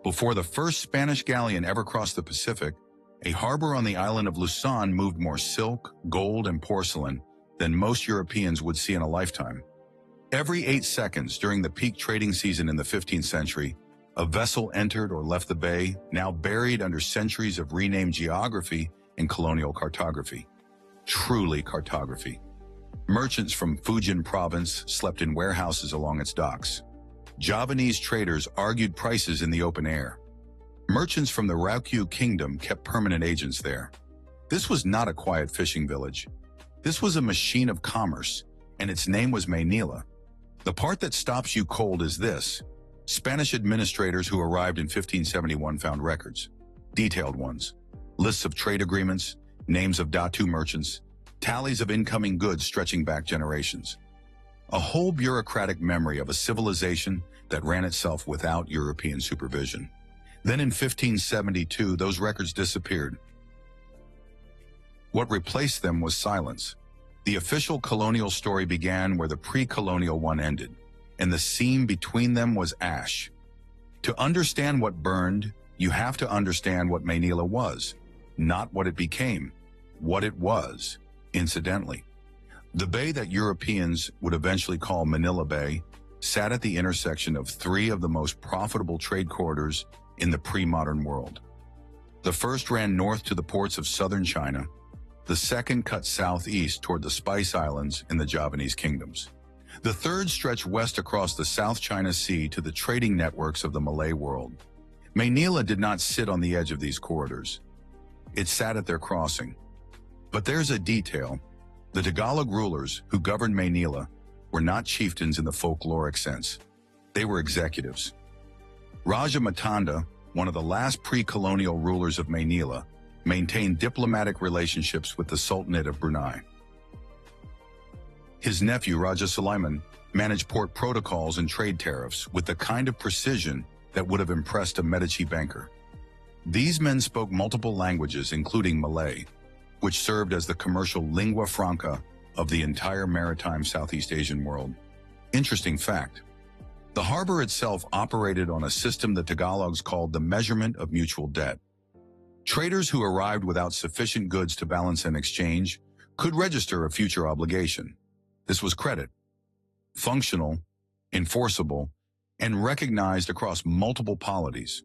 Before the first Spanish galleon ever crossed the Pacific, a harbor on the island of Luzon moved more silk, gold, and porcelain than most Europeans would see in a lifetime. Every 8 seconds during the peak trading season in the 15th century, a vessel entered or left the bay, now buried under centuries of renamed geography and colonial cartography. Truly cartography. Merchants from Fujian province slept in warehouses along its docks. Javanese traders argued prices in the open air. Merchants from the Ryukyu kingdom kept permanent agents there. This was not a quiet fishing village. This was a machine of commerce, and its name was Maynila. The part that stops you cold is this. Spanish administrators who arrived in 1571 found records, detailed ones, lists of trade agreements, names of Datu merchants, tallies of incoming goods stretching back generations. A whole bureaucratic memory of a civilization that ran itself without European supervision. Then in 1572, those records disappeared. What replaced them was silence. The official colonial story began where the pre-colonial one ended, and the seam between them was ash. To understand what burned, you have to understand what Maynila was, not what it became, what it was, incidentally. The bay that Europeans would eventually call Manila Bay sat at the intersection of 3 of the most profitable trade corridors in the pre-modern world. The first ran north to the ports of southern China. The second cut southeast toward the Spice Islands in the Javanese kingdoms. The third stretched west across the South China Sea to the trading networks of the Malay world. Maynila did not sit on the edge of these corridors. It sat at their crossing. But there's a detail. The Tagalog rulers who governed Maynila were not chieftains in the folkloric sense. They were executives. Raja Matanda, one of the last pre-colonial rulers of Maynila, maintained diplomatic relationships with the Sultanate of Brunei. His nephew, Raja Sulaiman, managed port protocols and trade tariffs with the kind of precision that would have impressed a Medici banker. These men spoke multiple languages, including Malay, which served as the commercial lingua franca of the entire maritime Southeast Asian world. Interesting fact. The harbor itself operated on a system the Tagalogs called the measurement of mutual debt. Traders who arrived without sufficient goods to balance an exchange could register a future obligation. This was credit, functional, enforceable, and recognized across multiple polities.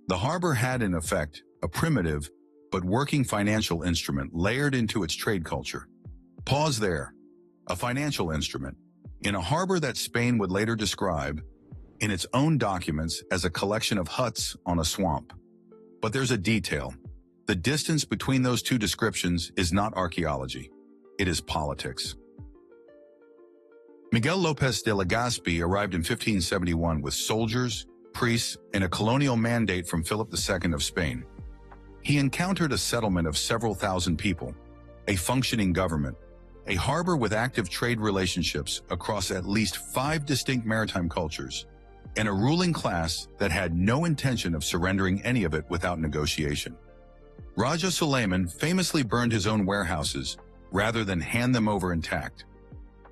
The harbor had, in effect, a primitive but working financial instrument layered into its trade culture. Pause there. A financial instrument, in a harbor that Spain would later describe, in its own documents, as a collection of huts on a swamp. But there's a detail. The distance between those two descriptions is not archaeology. It is politics. Miguel López de Legazpi arrived in 1571 with soldiers, priests, and a colonial mandate from Philip II of Spain. He encountered a settlement of several thousand people, a functioning government, a harbor with active trade relationships across at least 5 distinct maritime cultures, and a ruling class that had no intention of surrendering any of it without negotiation. Raja Sulaiman famously burned his own warehouses rather than hand them over intact.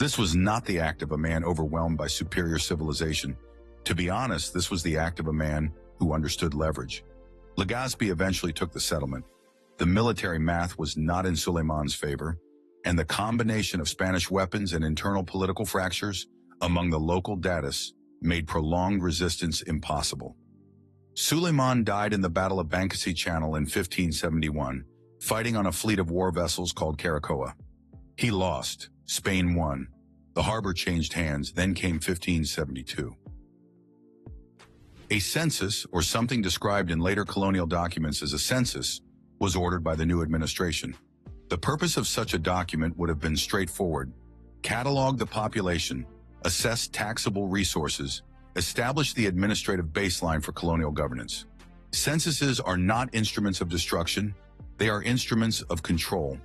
This was not the act of a man overwhelmed by superior civilization. To be honest, this was the act of a man who understood leverage. Legazpi eventually took the settlement. The military math was not in Sulaiman's favor, and the combination of Spanish weapons and internal political fractures among the local datus made prolonged resistance impossible. Sulaiman died in the Battle of Bangkasi Channel in 1571, fighting on a fleet of war vessels called Caracoa. He lost. Spain won. The harbor changed hands. Then came 1572. A census, or something described in later colonial documents as a census, was ordered by the new administration. The purpose of such a document would have been straightforward: catalog the population, assess taxable resources, establish the administrative baseline for colonial governance. Censuses are not instruments of destruction, they are instruments of control.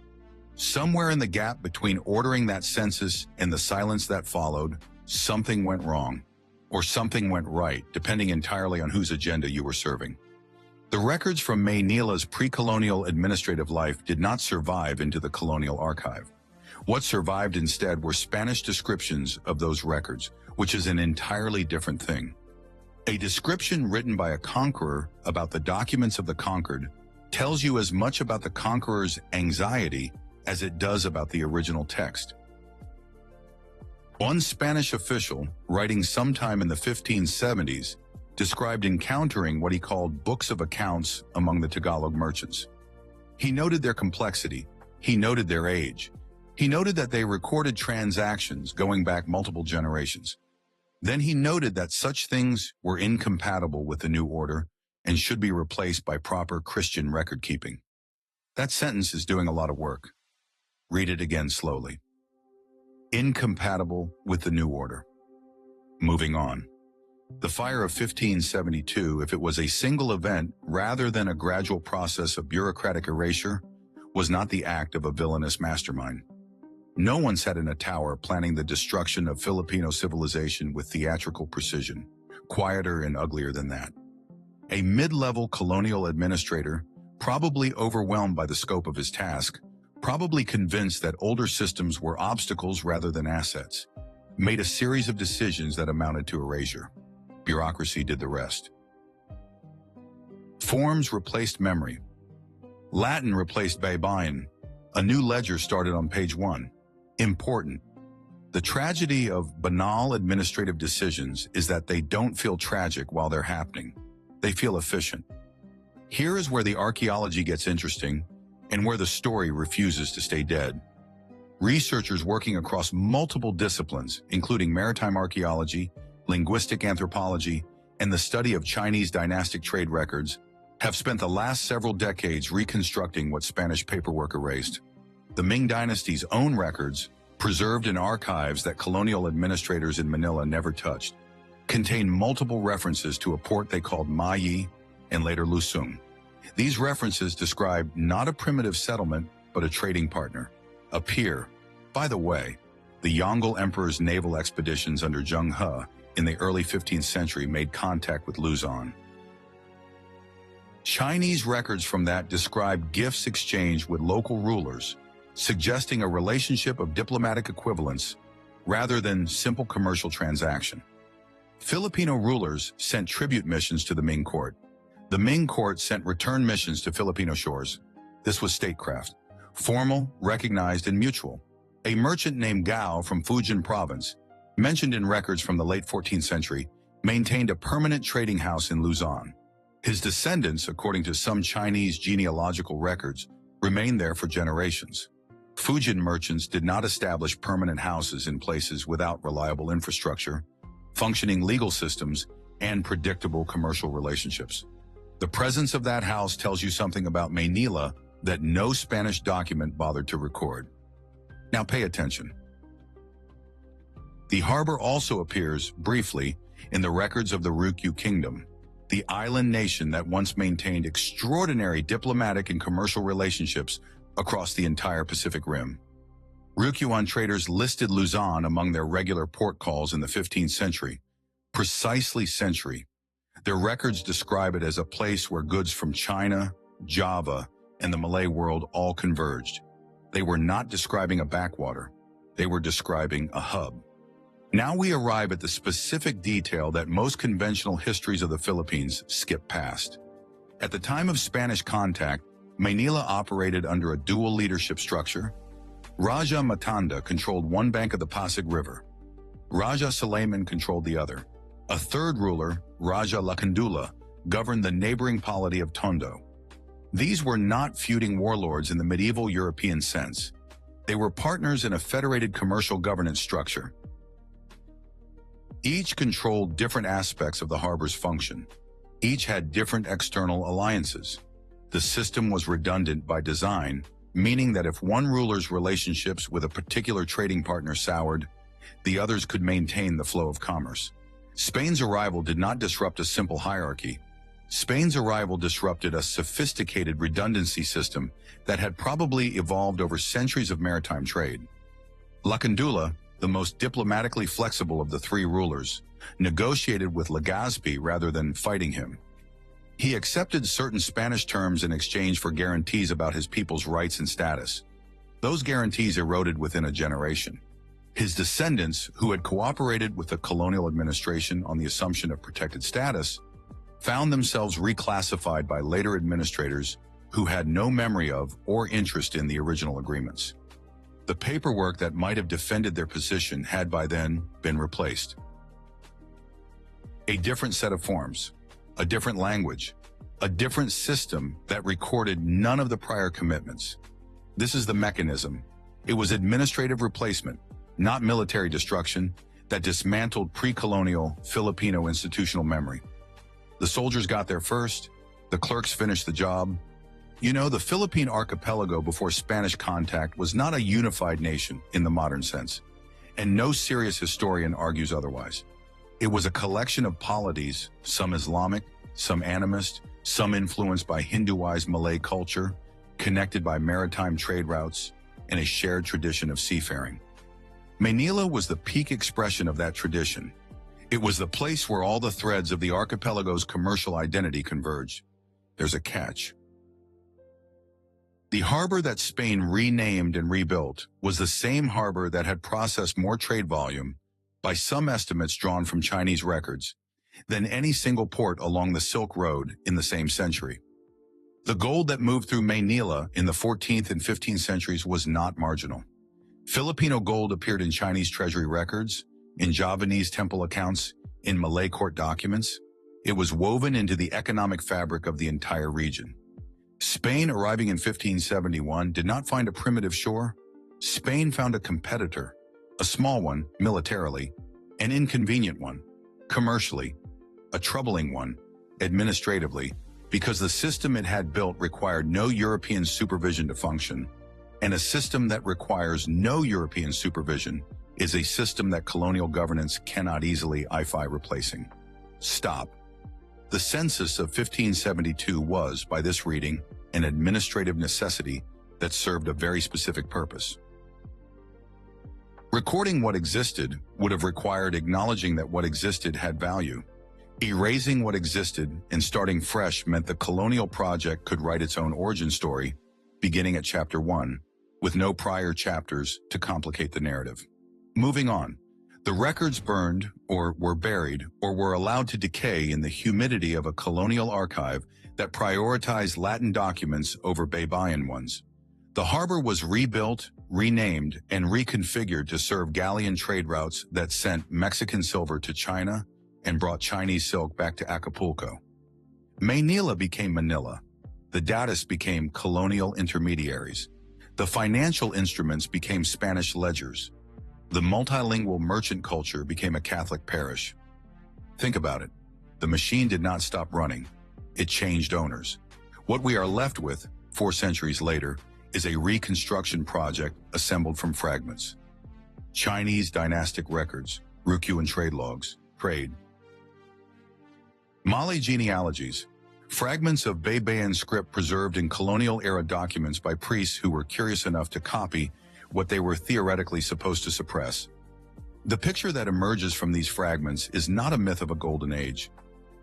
Somewhere in the gap between ordering that census and the silence that followed, something went wrong. Or something went right, depending entirely on whose agenda you were serving. The records from Maynila's pre-colonial administrative life did not survive into the colonial archive. What survived instead were Spanish descriptions of those records, which is an entirely different thing. A description written by a conqueror about the documents of the conquered tells you as much about the conqueror's anxiety as it does about the original text. One Spanish official, writing sometime in the 1570s, described encountering what he called books of accounts among the Tagalog merchants. He noted their complexity, he noted their age, he noted that they recorded transactions going back multiple generations. Then he noted that such things were incompatible with the new order and should be replaced by proper Christian record-keeping. That sentence is doing a lot of work. Read it again slowly. Incompatible with the new order. Moving on. The fire of 1572, if it was a single event rather than a gradual process of bureaucratic erasure, was not the act of a villainous mastermind. No one sat in a tower planning the destruction of Filipino civilization with theatrical precision, quieter and uglier than that. A mid-level colonial administrator, probably overwhelmed by the scope of his task, probably convinced that older systems were obstacles rather than assets, made a series of decisions that amounted to erasure. Bureaucracy did the rest. Forms replaced memory. Latin replaced Baybayin. A new ledger started on page 1. Important. The tragedy of banal administrative decisions is that they don't feel tragic while they're happening. They feel efficient. Here is where the archaeology gets interesting and where the story refuses to stay dead. Researchers working across multiple disciplines, including maritime archaeology, linguistic anthropology, and the study of Chinese dynastic trade records, have spent the last several decades reconstructing what Spanish paperwork erased. The Ming Dynasty's own records, preserved in archives that colonial administrators in Manila never touched, contain multiple references to a port they called Mayi and later Luzon. These references describe not a primitive settlement, but a trading partner, a peer. By the way, the Yongle Emperor's naval expeditions under Zheng He in the early 15th century made contact with Luzon. Chinese records from that describe gifts exchanged with local rulers, suggesting a relationship of diplomatic equivalence rather than simple commercial transaction. Filipino rulers sent tribute missions to the Ming court. The Ming court sent return missions to Filipino shores. This was statecraft, formal, recognized, and mutual. A merchant named Gao from Fujian province, mentioned in records from the late 14th century, maintained a permanent trading house in Luzon. His descendants, according to some Chinese genealogical records, remained there for generations. Fujian merchants did not establish permanent houses in places without reliable infrastructure, functioning legal systems, and predictable commercial relationships. The presence of that house tells you something about Maynila that no Spanish document bothered to record. Now pay attention. The harbor also appears, briefly, in the records of the Ryukyu Kingdom, the island nation that once maintained extraordinary diplomatic and commercial relationships across the entire Pacific Rim. Ryukyuan traders listed Luzon among their regular port calls in the 15th century. Precisely century. Their records describe it as a place where goods from China, Java, and the Malay world all converged. They were not describing a backwater. They were describing a hub. Now we arrive at the specific detail that most conventional histories of the Philippines skip past. At the time of Spanish contact, Maynila operated under a dual leadership structure. Raja Matanda controlled one bank of the Pasig River. Raja Suleiman controlled the other. A third ruler, Raja Lakandula, governed the neighboring polity of Tondo. These were not feuding warlords in the medieval European sense. They were partners in a federated commercial governance structure. Each controlled different aspects of the harbor's function. Each had different external alliances. The system was redundant by design, meaning that if one ruler's relationships with a particular trading partner soured, the others could maintain the flow of commerce. Spain's arrival did not disrupt a simple hierarchy. Spain's arrival disrupted a sophisticated redundancy system that had probably evolved over centuries of maritime trade. Lakandula, the most diplomatically flexible of the three rulers, negotiated with Legazpi rather than fighting him. He accepted certain Spanish terms in exchange for guarantees about his people's rights and status. Those guarantees eroded within a generation. His descendants, who had cooperated with the colonial administration on the assumption of protected status, found themselves reclassified by later administrators who had no memory of or interest in the original agreements. The paperwork that might have defended their position had by then been replaced. A different set of forms, a different language, a different system that recorded none of the prior commitments. This is the mechanism. It was administrative replacement, not military destruction, that dismantled pre-colonial Filipino institutional memory. The soldiers got there first, the clerks finished the job. You know, the Philippine archipelago before Spanish contact was not a unified nation in the modern sense, and no serious historian argues otherwise. It was a collection of polities, some Islamic, some animist, some influenced by Hinduized Malay culture, connected by maritime trade routes, and a shared tradition of seafaring. Maynila was the peak expression of that tradition. It was the place where all the threads of the archipelago's commercial identity converged. There's a catch. The harbor that Spain renamed and rebuilt was the same harbor that had processed more trade volume, by some estimates drawn from Chinese records, than any single port along the Silk Road in the same century. The gold that moved through Maynila in the 14th and 15th centuries was not marginal. Filipino gold appeared in Chinese treasury records, in Javanese temple accounts, in Malay court documents. It was woven into the economic fabric of the entire region. Spain, arriving in 1571, did not find a primitive shore. Spain found a competitor, a small one, militarily, an inconvenient one, commercially, a troubling one, administratively, because the system it had built required no European supervision to function, and a system that requires no European supervision is a system that colonial governance cannot easily replacing. Stop. The census of 1572 was, by this reading, an administrative necessity that served a very specific purpose. Recording what existed would have required acknowledging that what existed had value. Erasing what existed and starting fresh meant the colonial project could write its own origin story, beginning at chapter 1, with no prior chapters to complicate the narrative. Moving on, the records burned, or were buried, or were allowed to decay in the humidity of a colonial archive that prioritized Latin documents over Baybayin ones. The harbor was rebuilt, renamed, and reconfigured to serve galleon trade routes that sent Mexican silver to China and brought Chinese silk back to Acapulco. Maynila became Manila. The datists became colonial intermediaries. The financial instruments became Spanish ledgers. The multilingual merchant culture became a Catholic parish. Think about it. The machine did not stop running. It changed owners. What we are left with, 4 centuries later, is a reconstruction project assembled from fragments. Chinese dynastic records, Ryukyuan trade logs, trade. Malay genealogies, fragments of Baybayin script preserved in colonial-era documents by priests who were curious enough to copy what they were theoretically supposed to suppress. The picture that emerges from these fragments is not a myth of a golden age.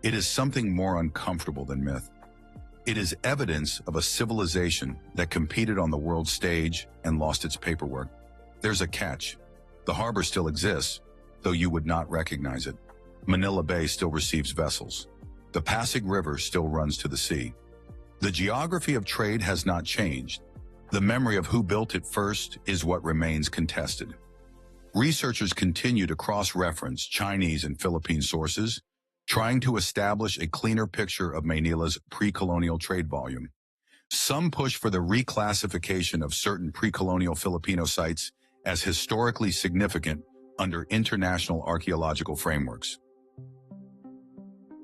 It is something more uncomfortable than myth. It is evidence of a civilization that competed on the world stage and lost its paperwork. There's a catch. The harbor still exists, though you would not recognize it. Manila Bay still receives vessels. The Pasig River still runs to the sea. The geography of trade has not changed. The memory of who built it first is what remains contested. Researchers continue to cross-reference Chinese and Philippine sources, trying to establish a cleaner picture of Maynila's pre-colonial trade volume. Some push for the reclassification of certain pre-colonial Filipino sites as historically significant under international archaeological frameworks.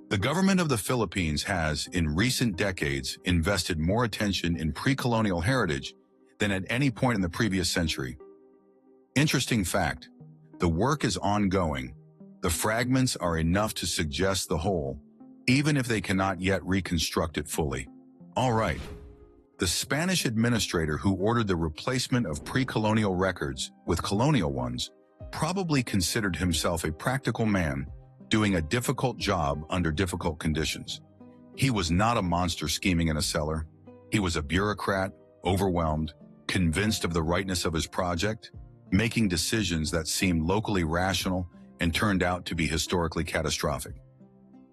The government of the Philippines has, in recent decades, invested more attention in pre-colonial heritage than at any point in the previous century. Interesting fact, the work is ongoing. The fragments are enough to suggest the whole, even if they cannot yet reconstruct it fully. All right. The Spanish administrator who ordered the replacement of pre-colonial records with colonial ones probably considered himself a practical man doing a difficult job under difficult conditions. He was not a monster scheming in a cellar. He was a bureaucrat, overwhelmed, convinced of the rightness of his project, making decisions that seemed locally rational and turned out to be historically catastrophic.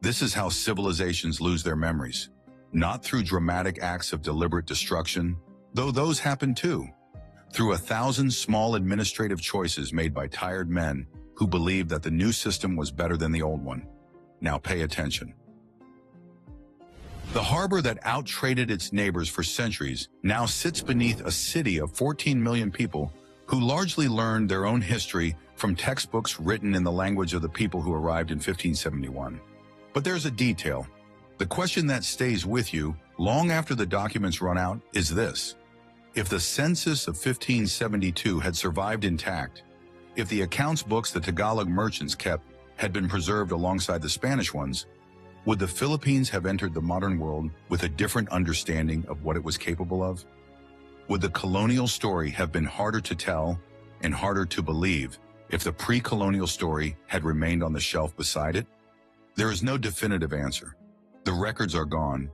This is how civilizations lose their memories, not through dramatic acts of deliberate destruction, though those happen too, through 1,000 small administrative choices made by tired men who believed that the new system was better than the old one. Now pay attention. The harbor that outtraded its neighbors for centuries now sits beneath a city of 14 million people who largely learned their own history from textbooks written in the language of the people who arrived in 1571. But there's a detail. The question that stays with you long after the documents run out is this. If the census of 1572 had survived intact, if the accounts books the Tagalog merchants kept had been preserved alongside the Spanish ones, would the Philippines have entered the modern world with a different understanding of what it was capable of? Would the colonial story have been harder to tell and harder to believe if the pre-colonial story had remained on the shelf beside it? There is no definitive answer. The records are gone.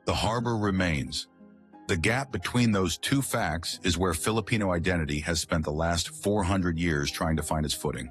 The harbor remains. The gap between those two facts is where Filipino identity has spent the last 400 years trying to find its footing.